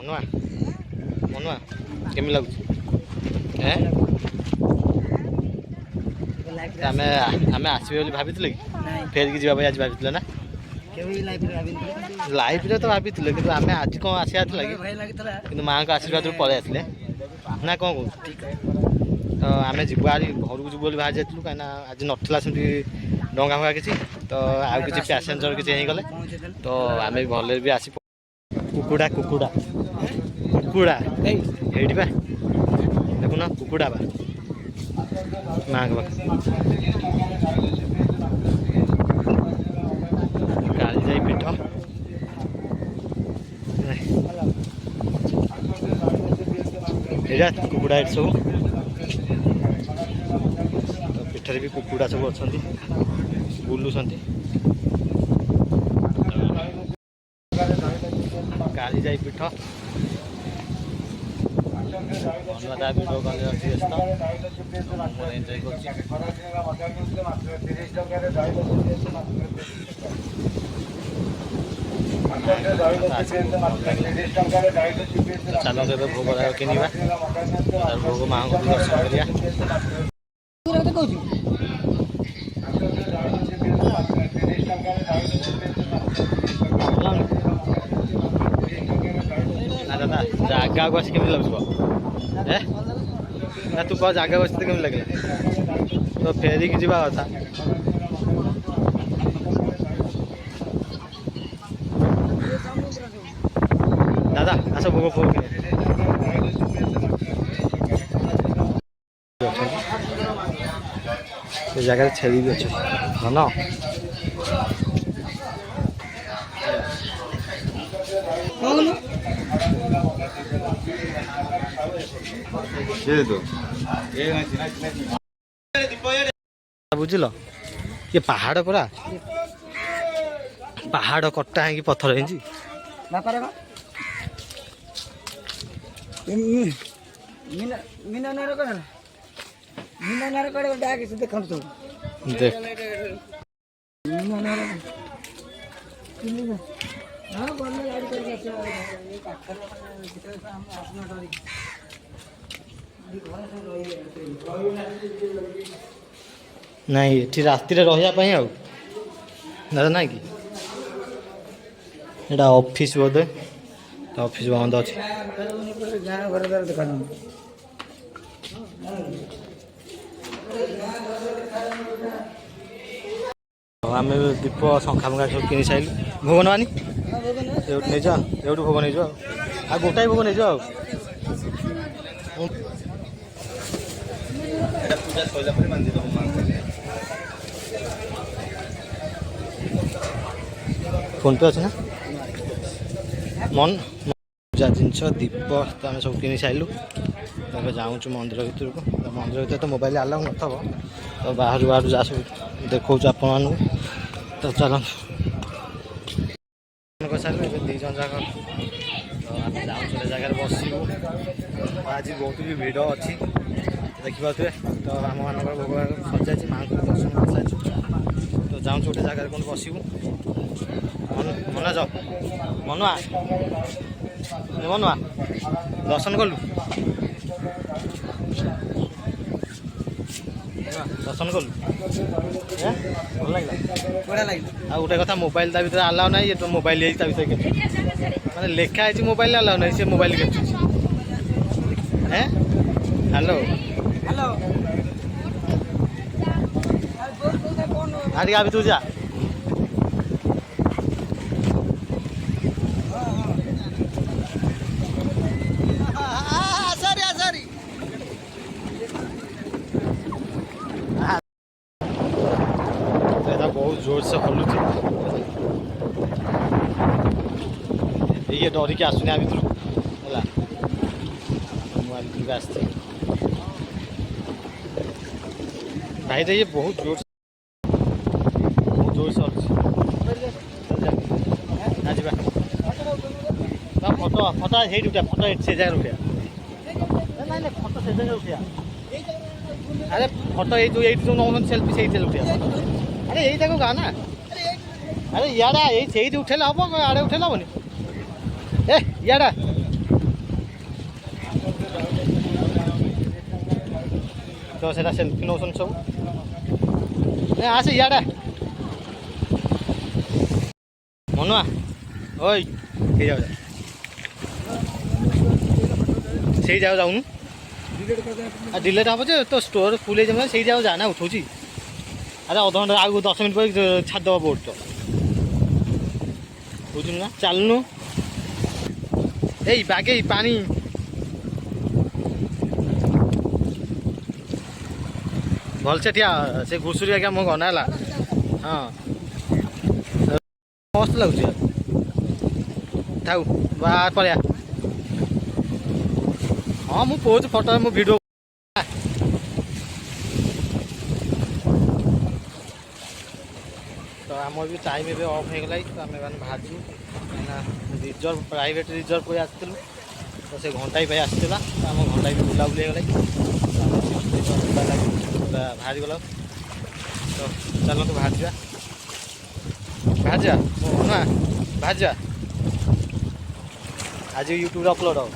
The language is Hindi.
मनुआ मनुआ केमी लगुच आम आम आसबे बोली भाभी कि फेरिकी जावाई आज भाभी ना लाइफ तो भाभी कि आम आज कौन आसा कि माँ को आशीर्वाद पलि आसले ना कौन कह तो आम जीव आज घर को जीव बाहर जाइलु कहीं आज नाला से डंगा फंगा किसी तो आउ कि पैसेंजर किसी गले तो आम भले भी आसी कुकुड़ा कुकुड़ा कुकुड़ा ये देखुना कुकुड़ा बा माँ का काली जाई पीठ ये कुकुड़ा सब तो पीठर भी कुकुड़ा सब अच्छा बुलूं काली जाई पीठ अनुवादा वीडियो कॉल अच्छी व्यस्त एंजॉय चलो केवे भोग किनिबा भोग माँ को दर्शन करिया दादा जगह को आस केमी लगुच ना तू कह जगह बस केमी लगे तो फेरिक जावा कथा दादा आस भोग भोग जगह छेली भी अच्छे भन बुझल ये पहाड़ परा पहाड़ कट्टा है कि पत्थर है नहीं ये राति रही दादा ना कि एटा ऑफिस बोधे तो ऑफिस बंद अच्छे आम दीप शंखा फंखा सब किनी साइल भोग नवानी नहीं जा भोग नहीं जाओ आ गोटाए भोग नहीं जाओ फोन पे अच्छे ना मन पूजा जिनस दीप तो आम सब किनी साइलु तो जाऊँ मंदिर भर को मंदिर भर तो मोबाइल आलाउ न तो बाहर बाहर जा सब देखा आपण तो चल सारे दीज जाक तो आम जाऊँ जगह बसबू आज बहुत भी भिड़ अच्छी देखिए तो आम मान भोग सजाई माँ को दर्शन कर सारी तो जाऊँ गोटे जगह कौन बसबू मना जाओ मनुआ मनुआ दर्शन कलु दर्शन कलु भल लगे आ गोटे कथा मोबाइल ता भर आलाउ ना तो मोबाइल मैंने लिखा है मोबाइल आलाउ ना से मोबाइल केचुची हेलो हेलो अभी तू जा बहुत जोर से हलुची ये डरिक आसुनी आ भर मोबाइल आसते भाई तो ये बहुत जोर से हलुची फटो फटो से उठा फटो से जगह उठा ना फटो से जगह उठा अरे फटो ये जो नौ सेल्फी से उठा अरे यही देखो गा ना अरे यार यही उठेला हम आड़े उठेला हेनी ए यार तो सेटा सेल्फी नौसन सब ए आसे इयाडे मनुआ ओई के जाओ से जाओ जाऊनु डिलेट हम जे तो स्टोर फुल जमे से जाओ जाना उठौची अरे अध घंटा आगु 10 मिनिट पर छाड़ दबा बोर्ड तो बुझुन ना चलनु ए बागे पानी भल से ठिया से घुसुरी आज्ञा मो गनाला हाँ मस्त लगुच थाउ बाहर पड़िया हाँ मु पोज फोटो मो वीडियो तो आम भी टाइम ए ऑफ हो गला तो आम मैंने बाहर रिजर्व प्राइवेट रिजर्व पर आसलु तो से घंटा ही आसला आम घंटा भी बुलाबुली होगा बाहरी गला तो चलो तो बाहर जा बाहर जा आज यूट्यूब अपलोड हो